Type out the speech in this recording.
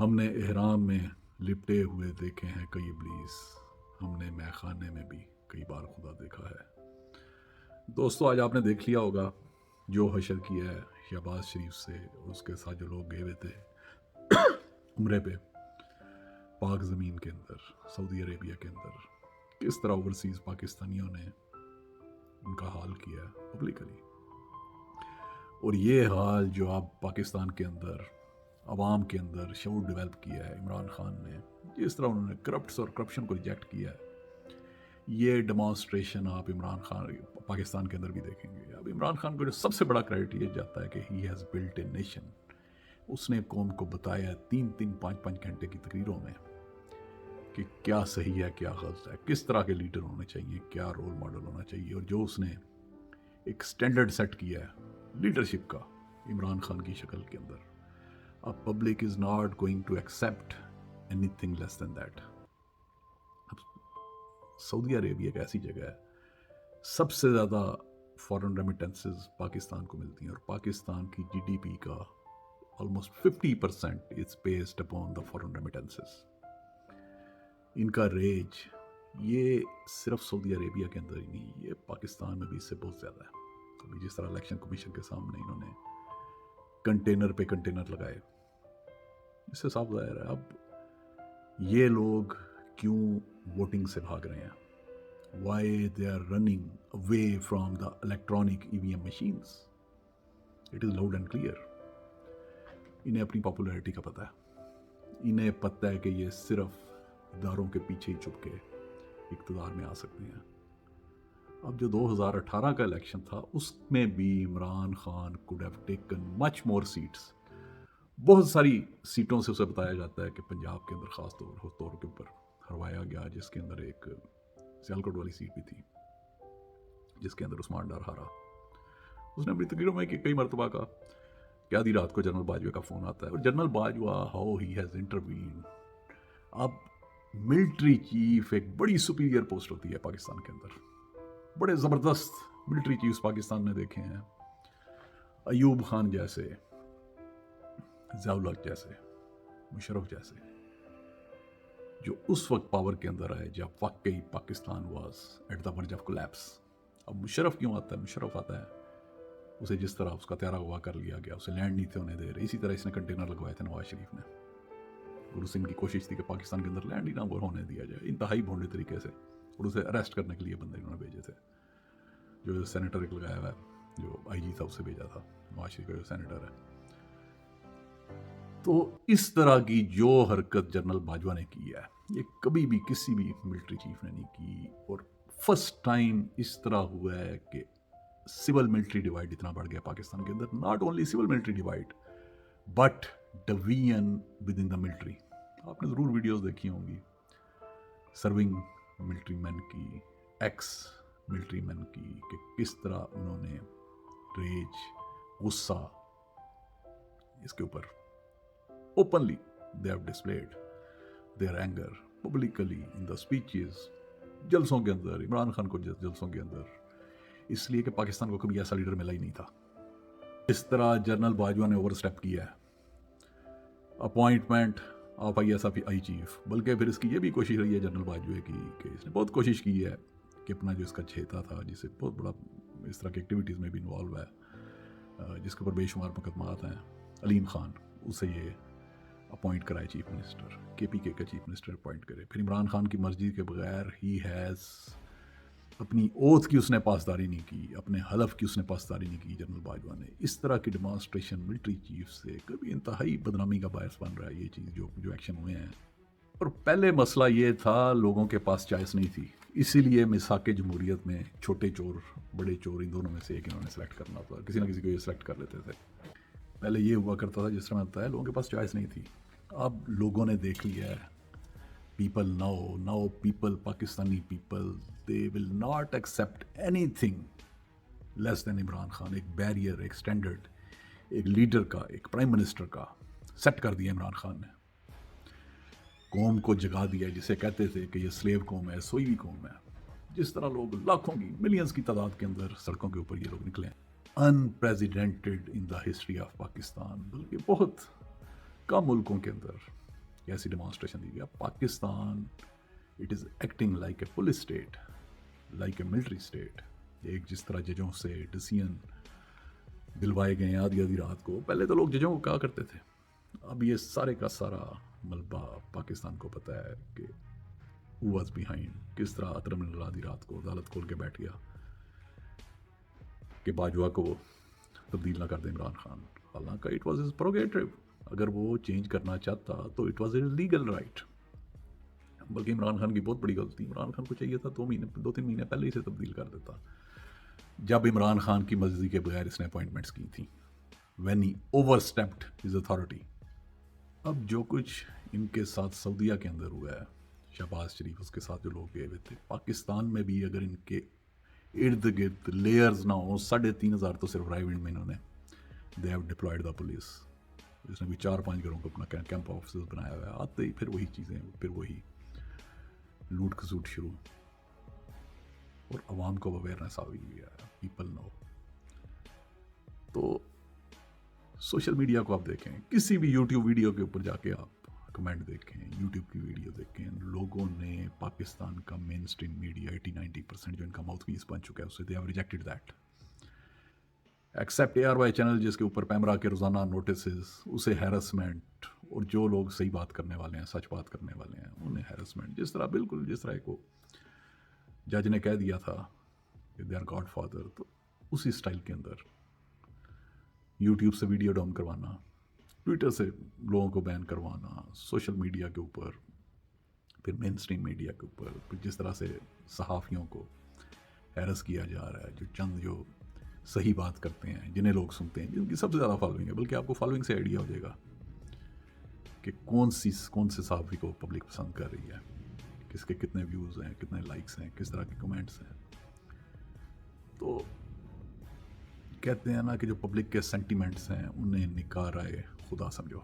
ہم نے احرام میں لپٹے ہوئے دیکھے ہیں کئی ابلیس، ہم نے مے خانے میں بھی کئی بار خدا دیکھا ہے۔ دوستو آج آپ نے دیکھ لیا ہوگا جو حشر کیا ہے شہباز شریف سے اور اس کے ساتھ جو لوگ گئے ہوئے تھے عمرے پہ پاک زمین کے اندر، سعودی عربیہ کے اندر، کس طرح اوورسیز پاکستانیوں نے ان کا حال کیا پبلکلی۔ اور یہ حال جو اب پاکستان کے اندر عوام کے اندر شعور ڈیولپ کیا ہے عمران خان نے، جس طرح انہوں نے کرپٹس اور کرپشن کو ریجیکٹ کیا ہے، یہ ڈیمانسٹریشن آپ عمران خان پاکستان کے اندر بھی دیکھیں گے۔ اب عمران خان کو جو سب سے بڑا کریڈٹ یہ جاتا ہے کہ he has built a nation. اس نے قوم کو بتایا 3-5 گھنٹے کی تقریروں میں کہ کیا صحیح ہے کیا غلط ہے، کس طرح کے لیڈر ہونے چاہیے، کیا رول ماڈل ہونا چاہیے، اور جو اس نے ایک سٹینڈرڈ سیٹ کیا ہے لیڈرشپ کا عمران خان کی شکل کے اندر، اب public is not going to accept anything less then that. اب سعودی عربیہ ایک ایسی جگہ ہے، سب سے زیادہ فارن ریمیٹنسز پاکستان کو ملتی ہیں، اور پاکستان کی جی ڈی پی کا almost 50% is based upon the foreign remittances۔ ان کا ریج یہ صرف سعودی عربیہ کے اندر ہی نہیں، یہ پاکستان میں بھی اس سے بہت زیادہ ہے۔ ابھی جس طرح الیکشن کمیشن کے سامنے انہوں نے کنٹینر پہ کنٹینر لگائے، اس سے صاف ظاہر ہے اب یہ لوگ کیوں ووٹنگ سے بھاگ رہے ہیں، why they are running away from the electronic EVM machines. It is loud and clear. انہیں اپنی پاپولیرٹی کا پتہ ہے، انہیں پتہ ہے کہ یہ صرف اداروں کے پیچھے ہی چھپ کے اقتدار میں آ سکتے ہیں۔ اب جو 2018 کا الیکشن تھا اس میں بھی Imran Khan could have taken much more seats۔ بہت ساری سیٹوں سے اسے بتایا جاتا ہے کہ پنجاب کے اندر خاص طور کے اوپر ہروایا گیا، جس کے اندر ایک سیالکوٹ والی سیٹ بھی تھی جس کے اندر عثمان ڈار ہارا۔ اس نے اپنی تقریروں میں کئی مرتبہ کہا کہ آدھی رات کو جنرل باجوہ کا فون آتا ہے، اور general Bajwa how he has intervene. اب ملٹری چیف ایک بڑی سپیریئر پوسٹ ہوتی ہے پاکستان کے اندر، بڑے زبردست ملٹری چیفز پاکستان نے دیکھے ہیں، ایوب خان جیسے، ضیاء الحق جیسے، مشرف جیسے، جو اس وقت پاور کے اندر آئے جب واقعی Pakistan was at the verge of collapse. اب مشرف کیوں آتا ہے؟ مشرف آتا ہے اسے جس طرح اس کا تیارہ ہوا کر لیا گیا، اسے لینڈ نہیں تھے ہونے دے رہے، اسی طرح اس نے کنٹینر لگوائے تھے نواز شریف نے، اور اس ان کی کوشش تھی کہ پاکستان کے اندر لینڈ ہی نہ ہونے دیا جائے انتہائی بھونڈے طریقے سے، اور اسے اریسٹ کرنے کے لیے بندے انہوں نے بھیجے تھے، جو سینیٹر ایک لگایا ہوا ہے جو IG تھا اسے بھیجا تھا، نواز شریف کا جو سینیٹر ہے۔ تو اس طرح کی جو حرکت جنرل باجوہ نے کی ہے یہ کبھی بھی کسی بھی ملٹری چیف نے نہیں کی، اور فرسٹ ٹائم اس طرح ہوا ہے کہ سول ملٹری ڈیوائڈ اتنا بڑھ گیا پاکستان کے اندر، not only civil military divide but division within the military. آپ نے ضرور ویڈیوز دیکھی ہوں گی سرونگ ملٹری مین کی، ایکس ملٹری مین کی، کہ کس طرح انہوں نے ریج، غصہ اس کے اوپر openly they have displayed their anger publicly in the speeches، جلسوں کے اندر، عمران خان کو جلسوں کے اندر، اس لیے کہ پاکستان کو کبھی ایسا لیڈر ملا ہی نہیں تھا۔ اس طرح جنرل باجوہ نے اوور سٹیپ کیا ہے، اپوائنٹمنٹ آف ISI چیف، بلکہ پھر اس کی یہ بھی کوشش رہی ہے جنرل باجوہ کی کہ اس نے بہت کوشش کی ہے کہ اپنا جو اس کا چھیتا تھا، جسے بہت بڑا اس طرح کی ایکٹیویٹیز میں بھی انوالو ہے، جس کے اوپر بے شمار مقدمات ہیں، علیم خان، اسے یہ اپوائنٹ کرائے چیف منسٹر، KPK کا چیف منسٹر اپوائنٹ کرے۔ پھر عمران خان کی مرضی کے بغیر ہی ہیز اپنی اوتھ کی اس نے پاسداری نہیں کی، اپنے حلف کی اس نے پاسداری نہیں کی جنرل باجوہ نے۔ اس طرح کی ڈیمانسٹریشن ملٹری چیف سے کبھی انتہائی بدنامی کا باعث بن رہا ہے یہ چیز جو ایکشن ہوئے ہیں۔ اور پہلے مسئلہ یہ تھا لوگوں کے پاس چوائس نہیں تھی، اسی لیے میثاق جمہوریت میں چھوٹے چور بڑے چور ان دونوں میں سے ایک انہوں نے سلیکٹ کرنا ہوتا، کسی نہ کسی کو یہ سلیکٹ کر لیتے تھے۔ پہلے یہ ہوا کرتا تھا جس طرح بتایا لوگوں کے پاس چوائس نہیں تھی، اب لوگوں نے دیکھ لیا ہے، people now people, Pakistani people they will not accept anything less than Imran Khan. ایک بیریئر، ایک سٹینڈرڈ، ایک لیڈر کا، ایک پرائم منسٹر کا سیٹ کر دیا عمران خان نے، قوم کو جگا دیا، جسے کہتے تھے کہ یہ سلیو قوم ہے، سوئی ہوئی قوم ہے، جس طرح لوگ لاکھوں کی، ملینز کی تعداد کے اندر سڑکوں کے اوپر یہ لوگ نکلے ہیں، unprecedented in the history of Pakistan, بلکہ بہت کم ملکوں کے اندر ایسی ڈیمانسٹریشن دی گئی. اب Pakistan it is acting like a police state, like a military state. ایک جس طرح ججوں سے ڈیسیژن دلوائے گئے ہیں آدھی آدھی رات کو. پہلے تو لوگ ججوں کو کہا کرتے تھے, اب یہ سارے کا سارا ملبہ پاکستان کو پتہ ہے کہ who was behind, کس طرح ردعمل آدھی رات کو عدالت کھول کے بیٹھ گیا کہ باجوہ کو تبدیل نہ کر دیں عمران خان. حالانکہ اٹ واز ہز پروگیٹو, اگر وہ چینج کرنا چاہتا تو it was a legal right. بلکہ عمران خان کی بہت بڑی غلطی, عمران خان کو چاہیے تھا 2-3 مہینے پہلے ہی سے تبدیل کر دیتا, جب عمران خان کی مرضی کے بغیر اس نے اپوائنٹمنٹس کی تھیں, when he overstepped his authority. اب جو کچھ ان کے ساتھ سعودیہ کے اندر ہوا ہے, شہباز شریف اس کے ساتھ جو لوگ گئے ہوئے تھے, پاکستان میں بھی اگر ان کے ارد گرد لیئرز نہ ہوں, 3,500 تو صرف رائے ونڈ میں انہوں نے they have deployed the police, جس نے بھی 4-5 گھروں کو اپنا کیمپ آفسز بنایا ہوا ہے. آتے ہی پھر وہی چیزیں, پھر وہی لوٹ کھسوٹ شروع, اور عوام کو اویئرنیس آ گئی ہے, پیپل نو. تو سوشل میڈیا کو آپ دیکھیں, کسی بھی یوٹیوب ویڈیو کے اوپر جا کے آپ کمنٹ دیکھیں, یوٹیوب کی ویڈیو دیکھیں, لوگوں نے پاکستان کا مین اسٹریم میڈیا 80-90% جو ان کا ماؤتھ پیس بن چکا ہے اسے they have rejected that, accept ARY channel جس کے اوپر پیمرا کے روزانہ نوٹسز, اسے ہیرسمنٹ, اور جو لوگ صحیح بات کرنے والے ہیں, سچ بات کرنے والے ہیں, انہیں ہیرسمنٹ. جس طرح بالکل جس طرح کو جج نے کہہ دیا تھا کہ دے آر گاڈ فادر, تو اسی سٹائل کے اندر یوٹیوب سے ویڈیو ڈاؤن کروانا, ٹویٹر سے لوگوں کو بین کروانا, سوشل میڈیا کے اوپر, پھر مین اسٹریم میڈیا کے اوپر, پھر جس طرح سے صحافیوں کو ہیرس کیا جا رہا ہے, جو چند جو صحیح بات کرتے ہیں, جنہیں لوگ سنتے ہیں, جن کی سب سے زیادہ فالوئنگ ہے. بلکہ آپ کو فالوئنگ سے آئیڈیا ہو جائے گا کہ کون سے صحافی کو پبلک پسند کر رہی ہے, کس کے کتنے ویوز ہیں, کتنے لائکس ہیں, کس طرح کے کمنٹس ہیں. تو کہتے ہیں نا کہ جو پبلک کے سینٹیمنٹس ہیں انہیں نکارائے خدا سمجھو.